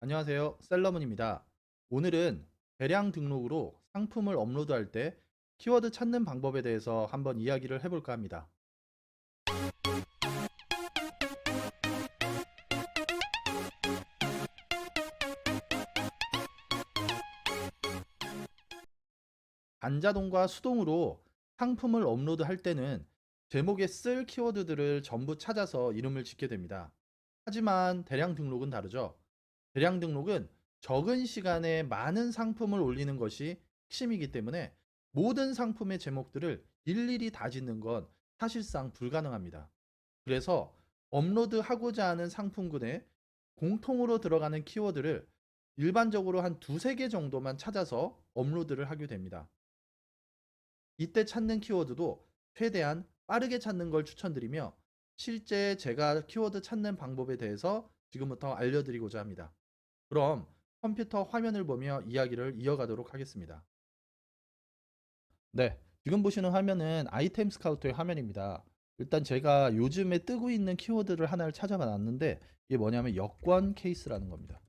안녕하세요. 셀러문입니다. 오늘은 대량 등록으로 상품을 업로드할 때 키워드 찾는 방법에 대해서 한번 이야기를 해볼까 합니다. 반자동과 수동으로 상품을 업로드할 때는 제목에 쓸 키워드들을 전부 찾아서 이름을 짓게 됩니다. 하지만 대량 등록은 다르죠. 대량 등록은 적은 시간에 많은 상품을 올리는 것이 핵심이기 때문에 모든 상품의 제목들을 일일이 다 짓는 건 사실상 불가능합니다. 그래서 업로드하고자 하는 상품군에 공통으로 들어가는 키워드를 일반적으로 한 두세 개 정도만 찾아서 업로드를 하게 됩니다. 이때 찾는 키워드도 최대한 빠르게 찾는 걸 추천드리며 실제 제가 키워드 찾는 방법에 대해서 지금부터 알려드리고자 합니다. 그럼 컴퓨터 화면을 보며 이야기를 이어가도록 하겠습니다. 네, 지금 보시는 화면은 아이템 스카우트의 화면입니다. 일단 제가 요즘에 뜨고 있는 키워드를 하나를 찾아봐 놨는데 이게 뭐냐면 여권 케이스라는 겁니다.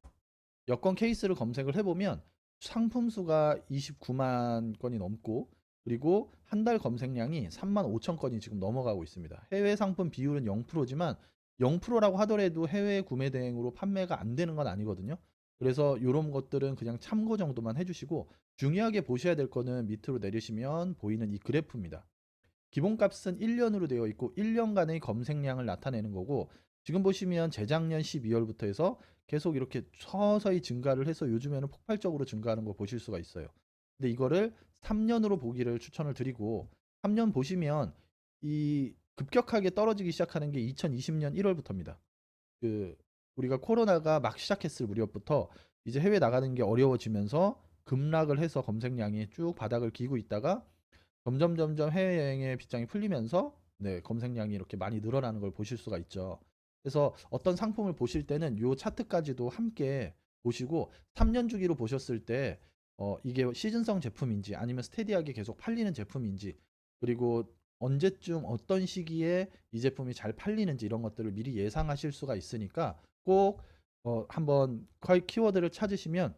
여권 케이스를 검색을 해보면 상품 수가 29만 건이 넘고 그리고 한 달 검색량이 3만 5천 건이 지금 넘어가고 있습니다. 해외 상품 비율은 0%지만 0%라고 하더라도 해외 구매 대행으로 판매가 안 되는 건 아니거든요. 그래서 이런 것들은 그냥 참고 정도만 해주시고 중요하게 보셔야 될 거는 밑으로 내리시면 보이는 이 그래프입니다. 기본값은 1년으로 되어 있고 1년간의 검색량을 나타내는 거고 지금 보시면 재작년 12월부터 해서 계속 이렇게 서서히 증가를 해서 요즘에는 폭발적으로 증가하는 거 보실 수가 있어요. 근데 이거를 3년으로 보기를 추천을 드리고 3년 보시면 이 급격하게 떨어지기 시작하는 게 2020년 1월부터입니다. 그 우리가 코로나가 막 시작했을 무렵부터 이제 해외 나가는 게 어려워지면서 급락을 해서 검색량이 쭉 바닥을 기고 있다가 점점 해외여행의 빗장이 풀리면서 네, 검색량이 이렇게 많이 늘어나는 걸 보실 수가 있죠. 그래서 어떤 상품을 보실 때는 요 차트까지도 함께 보시고 3년 주기로 보셨을 때 이게 시즌성 제품인지 아니면 스테디하게 계속 팔리는 제품인지 그리고 언제쯤 어떤 시기에 이 제품이 잘 팔리는지 이런 것들을 미리 예상하실 수가 있으니까 꼭 한번 키워드를 찾으시면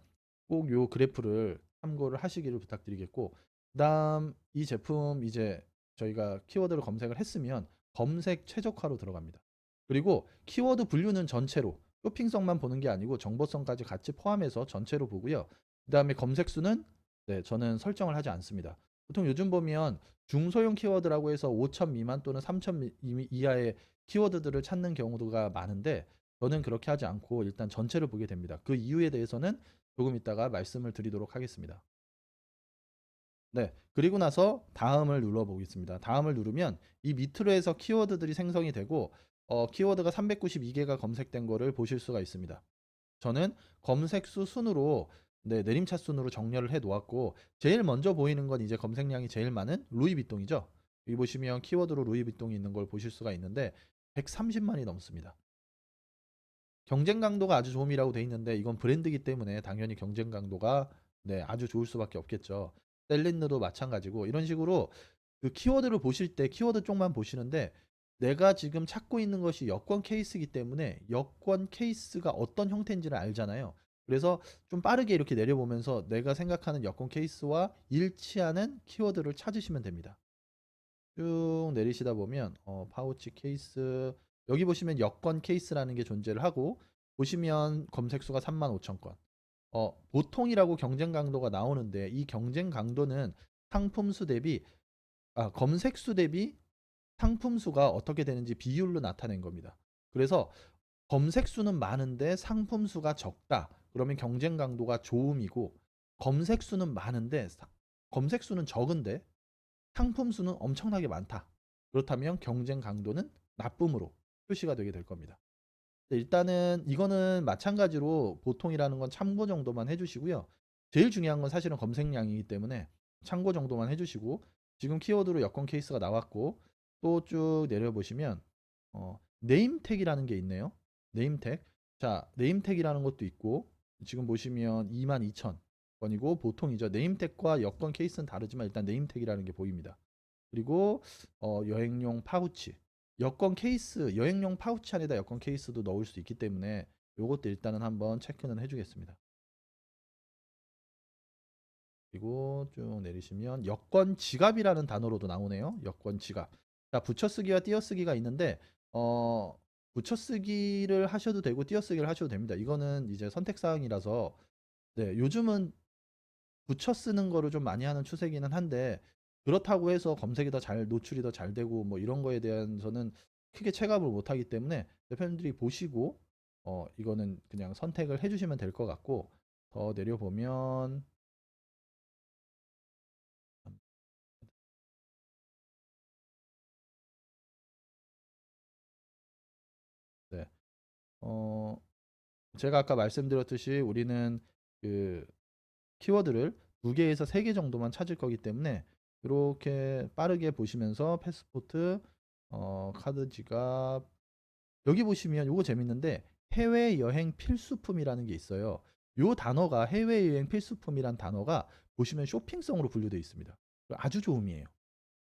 꼭 요 그래프를 참고를 하시기를 부탁드리겠고 그다음 이 제품 이제 저희가 키워드를 검색을 했으면 검색 최적화로 들어갑니다. 그리고 키워드 분류는 전체로 쇼핑성만 보는 게 아니고 정보성까지 같이 포함해서 전체로 보고요. 그다음에 검색수는 네, 저는 설정을 하지 않습니다. 보통 요즘 보면 중소형 키워드라고 해서 5천 미만 또는 3천 이하의 키워드들을 찾는 경우가 많은데 저는 그렇게 하지 않고 일단 전체를 보게 됩니다. 그 이유에 대해서는 조금 이따가 말씀을 드리도록 하겠습니다. 네. 그리고 나서 다음을 눌러 보겠습니다. 다음을 누르면 이 밑으로 해서 키워드들이 생성이 되고 키워드가 392개가 검색된 거를 보실 수가 있습니다. 저는 검색수 순으로 네, 내림차 순으로 정렬을 해 놓았고 제일 먼저 보이는 건 이제 검색량이 제일 많은 루이비통이죠. 여기 보시면 키워드로 루이비통이 있는 걸 보실 수가 있는데 130만이 넘습니다. 경쟁 강도가 아주 좋음이라고 돼 있는데 이건 브랜드이기 때문에 당연히 경쟁 강도가 네, 아주 좋을 수밖에 없겠죠. 셀린느도 마찬가지고 이런 식으로 그 키워드를 보실 때 키워드 쪽만 보시는데 내가 지금 찾고 있는 것이 여권 케이스이기 때문에 여권 케이스가 어떤 형태인지를 알잖아요. 그래서 좀 빠르게 이렇게 내려보면서 내가 생각하는 여권 케이스와 일치하는 키워드를 찾으시면 됩니다. 쭉 내리시다 보면 파우치 케이스 여기 보시면 여권 케이스라는 게 존재를 하고 보시면 검색수가 35,000건. 보통이라고 경쟁 강도가 나오는데 이 경쟁 강도는 상품 수 대비 검색 수 대비 상품 수가 어떻게 되는지 비율로 나타낸 겁니다. 그래서 검색 수는 많은데 상품 수가 적다. 그러면 경쟁 강도가 좋음이고 검색 수는 많은데 검색 수는 적은데 상품 수는 엄청나게 많다. 그렇다면 경쟁 강도는 나쁨으로 표시가 되게 될 겁니다. 일단은 이거는 마찬가지로 보통이라는 건 참고 정도만 해주시고요. 제일 중요한 건 사실은 검색량이기 때문에 참고 정도만 해주시고 지금 키워드로 여권 케이스가 나왔고 또 쭉 내려보시면 네임택이라는 게 있네요. 네임택. 자, 네임택이라는 것도 있고 지금 보시면 22,000건이고 보통이죠. 네임택과 여권 케이스는 다르지만 일단 네임택이라는 게 보입니다. 그리고 여행용 파우치. 여권 케이스, 여행용 파우치 안에다 여권 케이스도 넣을 수 있기 때문에 요것도 일단은 한번 체크는 해주겠습니다. 그리고 쭉 내리시면 여권 지갑이라는 단어로도 나오네요. 여권 지갑. 자, 붙여쓰기와 띄어쓰기가 있는데 붙여쓰기를 하셔도 되고 띄어쓰기를 하셔도 됩니다. 이거는 이제 선택사항이라서 네, 요즘은 붙여 쓰는 거를 좀 많이 하는 추세기는 한데 그렇다고 해서 검색이 더 잘 노출이 더 잘 되고 뭐 이런 거에 대해서는 크게 체감을 못 하기 때문에 대표님들이 보시고 이거는 그냥 선택을 해 주시면 될 것 같고 더 내려보면 네. 제가 아까 말씀드렸듯이 우리는 그 키워드를 2개에서 3개 정도만 찾을 거기 때문에 이렇게 빠르게 보시면서 패스포트, 카드 지갑 여기 보시면 요거 재밌는데 해외여행 필수품이라는 게 있어요. 요 단어가 해외여행 필수품이란 단어가 보시면 쇼핑성으로 분류되어 있습니다. 아주 좋음이에요.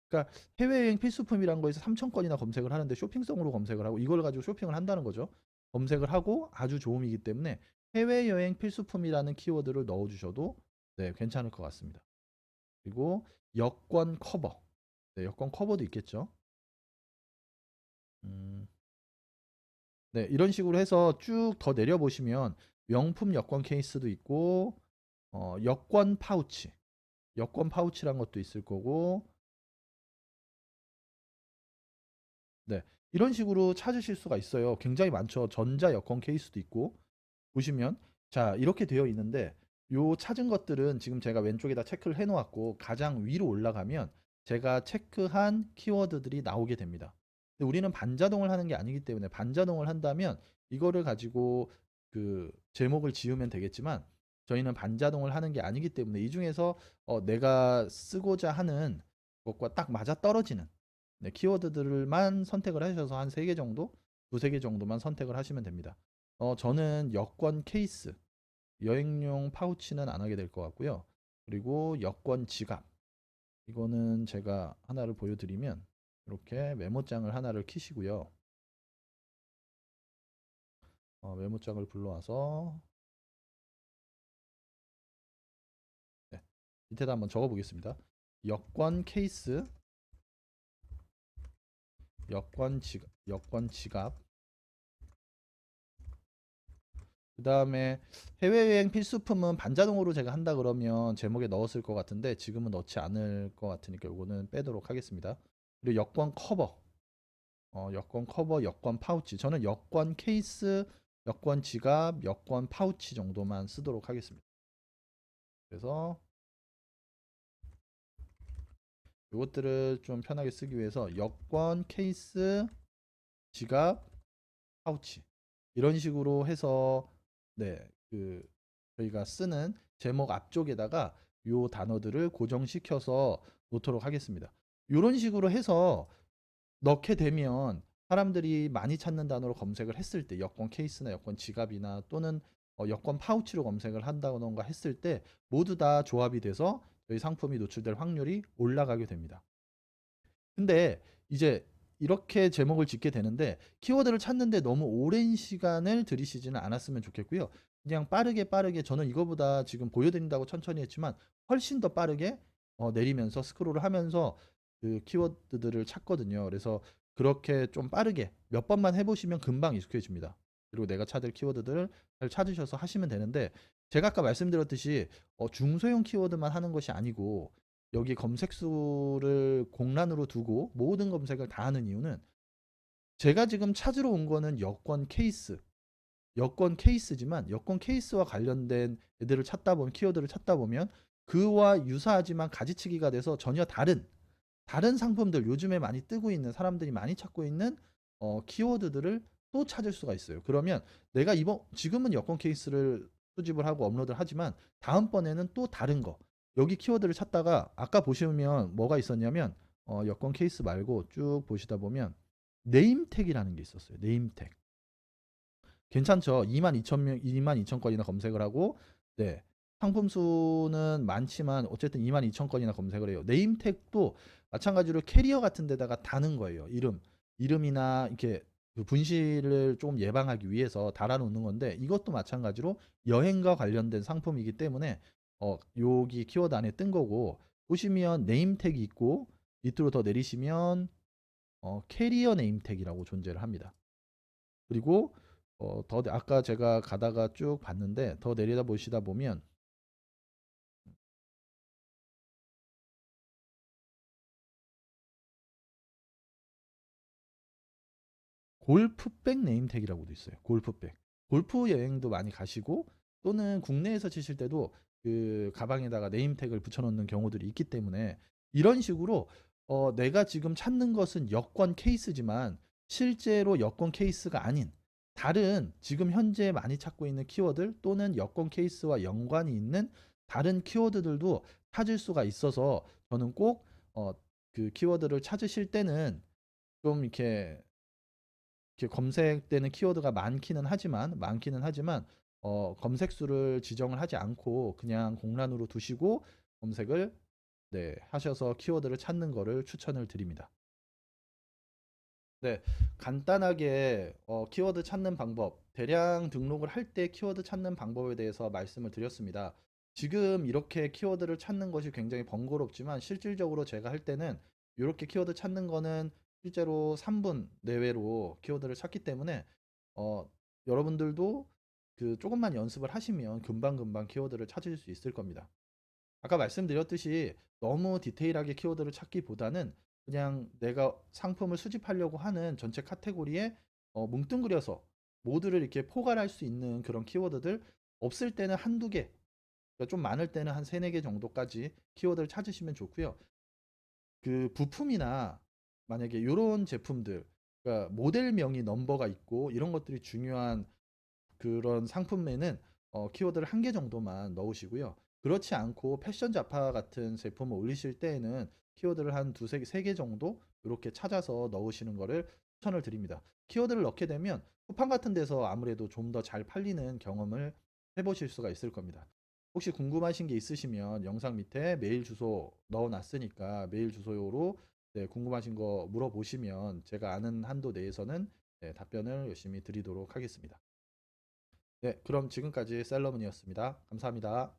그러니까 해외여행 필수품이란 거에서 3,000건이나 검색을 하는데 쇼핑성으로 검색을 하고 이걸 가지고 쇼핑을 한다는 거죠. 검색을 하고 아주 좋음이기 때문에 해외여행 필수품이라는 키워드를 넣어주셔도 네, 괜찮을 것 같습니다. 그리고 여권 커버. 네, 여권 커버도 있겠죠. 네, 이런 식으로 해서 쭉 더 내려보시면 명품 여권 케이스도 있고 여권 파우치. 여권 파우치란 것도 있을 거고 네, 이런 식으로 찾으실 수가 있어요. 굉장히 많죠. 전자 여권 케이스도 있고 보시면 자 이렇게 되어 있는데 요 찾은 것들은 지금 제가 왼쪽에다 체크를 해 놓았고 가장 위로 올라가면 제가 체크한 키워드들이 나오게 됩니다. 근데 우리는 반자동을 하는 게 아니기 때문에 반자동을 한다면 이거를 가지고 그 제목을 지으면 되겠지만 저희는 반자동을 하는 게 아니기 때문에 이 중에서 내가 쓰고자 하는 것과 딱 맞아 떨어지는 네, 키워드들만 선택을 하셔서 한 3개 정도, 2-3개 정도만 선택을 하시면 됩니다. 저는 여권 케이스, 여행용 파우치는 안 하게 될 것 같고요. 그리고 여권 지갑, 이거는 제가 하나를 보여드리면 이렇게 메모장을 하나를 키시고요. 메모장을 불러와서 네, 밑에다 한번 적어보겠습니다. 여권 케이스, 여권 지갑, 그 다음에 해외여행 필수품은 반자동으로 제가 한다 그러면 제목에 넣었을 것 같은데 지금은 넣지 않을 것 같으니까 이거는 빼도록 하겠습니다. 그리고 여권 커버, 여권 커버, 여권 파우치. 저는 여권 케이스, 여권 지갑, 여권 파우치 정도만 쓰도록 하겠습니다. 그래서 이것들을 좀 편하게 쓰기 위해서 여권 케이스, 지갑, 파우치 이런 식으로 해서 네, 저희가 쓰는 제목 앞쪽에다가 요 단어들을 고정시켜서 놓도록 하겠습니다. 이런 식으로 해서 넣게 되면 사람들이 많이 찾는 단어로 검색을 했을 때 여권 케이스나 여권 지갑이나 또는 여권 파우치로 검색을 한다던가 했을 때 모두 다 조합이 돼서 저희 상품이 노출될 확률이 올라가게 됩니다. 근데 이제 이렇게 제목을 짓게 되는데 키워드를 찾는데 너무 오랜 시간을 들이시지는 않았으면 좋겠고요. 그냥 빠르게 저는 이거보다 지금 보여드린다고 천천히 했지만 훨씬 더 빠르게 내리면서 스크롤을 하면서 그 키워드들을 찾거든요. 그래서 그렇게 좀 빠르게 몇 번만 해보시면 금방 익숙해집니다. 그리고 내가 찾을 키워드들을 잘 찾으셔서 하시면 되는데 제가 아까 말씀드렸듯이 중소형 키워드만 하는 것이 아니고 여기 검색수를 공란으로 두고 모든 검색을 다 하는 이유는 제가 지금 찾으러 온 거는 여권 케이스지만 여권 케이스와 관련된 애들을 찾다 보면 키워드를 찾다 보면 그와 유사하지만 가지치기가 돼서 전혀 다른 상품들 요즘에 많이 뜨고 있는 사람들이 많이 찾고 있는 키워드들을 또 찾을 수가 있어요. 그러면 내가 지금은 여권 케이스를 수집을 하고 업로드를 하지만 다음번에는 또 다른 거 여기 키워드를 찾다가 아까 보시면 뭐가 있었냐면 여권 케이스 말고 쭉 보시다 보면 네임택이라는 게 있었어요. 네임택. 괜찮죠? 22,000명, 22,000건이나 검색을 하고 네. 상품 수는 많지만 어쨌든 22,000건이나 검색을 해요. 네임택도 마찬가지로 캐리어 같은 데다가 다는 거예요. 이름이나 이렇게 그 분실을 좀 예방하기 위해서 달아놓는 건데 이것도 마찬가지로 여행과 관련된 상품이기 때문에 여기 키워드 안에 뜬 거고 보시면 네임택이 있고 밑으로 더 내리시면 캐리어 네임택이라고 존재를 합니다. 그리고 아까 제가 가다가 쭉 봤는데 더 내려다 보시다 보면 골프백 네임택이라고도 있어요. 골프백. 골프 여행도 많이 가시고 또는 국내에서 치실 때도 그 가방에다가 네임택을 붙여놓는 경우들이 있기 때문에 이런 식으로 내가 지금 찾는 것은 여권 케이스지만 실제로 여권 케이스가 아닌 다른 지금 현재 많이 찾고 있는 키워드 또는 여권 케이스와 연관이 있는 다른 키워드들도 찾을 수가 있어서 저는 꼭 그 키워드를 찾으실 때는 좀 이렇게 검색되는 키워드가 많기는 하지만 검색 수를 지정을 하지 않고 그냥 공란으로 두시고 검색을 네, 하셔서 키워드를 찾는 거를 추천을 드립니다. 네, 간단하게 키워드 찾는 방법, 대량 등록을 할 때 키워드 찾는 방법에 대해서 말씀을 드렸습니다. 지금 이렇게 키워드를 찾는 것이 굉장히 번거롭지만 실질적으로 제가 할 때는 이렇게 키워드 찾는 거는 실제로 3분 내외로 키워드를 찾기 때문에 어, 여러분들도 그 조금만 연습을 하시면 금방금방 키워드를 찾을 수 있을 겁니다. 아까 말씀드렸듯이 너무 디테일하게 키워드를 찾기보다는 그냥 내가 상품을 수집하려고 하는 전체 카테고리에 뭉뚱그려서 모두를 이렇게 포괄할 수 있는 그런 키워드들 없을 때는 한두 개, 그러니까 좀 많을 때는 한 세네 개 정도까지 키워드를 찾으시면 좋고요. 그 부품이나 만약에 이런 제품들, 그러니까 모델명이 넘버가 있고 이런 것들이 중요한 그런 상품에는 키워드를 한 개 정도만 넣으시고요. 그렇지 않고 패션 잡화 같은 제품을 올리실 때에는 키워드를 한 두세 개, 세 개 정도 이렇게 찾아서 넣으시는 거를 추천을 드립니다. 키워드를 넣게 되면 쿠팡 같은 데서 아무래도 좀 더 잘 팔리는 경험을 해보실 수가 있을 겁니다. 혹시 궁금하신 게 있으시면 영상 밑에 메일 주소 넣어놨으니까 메일 주소로 네, 궁금하신 거 물어보시면 제가 아는 한도 내에서는 네, 답변을 열심히 드리도록 하겠습니다. 네, 그럼 지금까지 셀러문이었습니다. 감사합니다.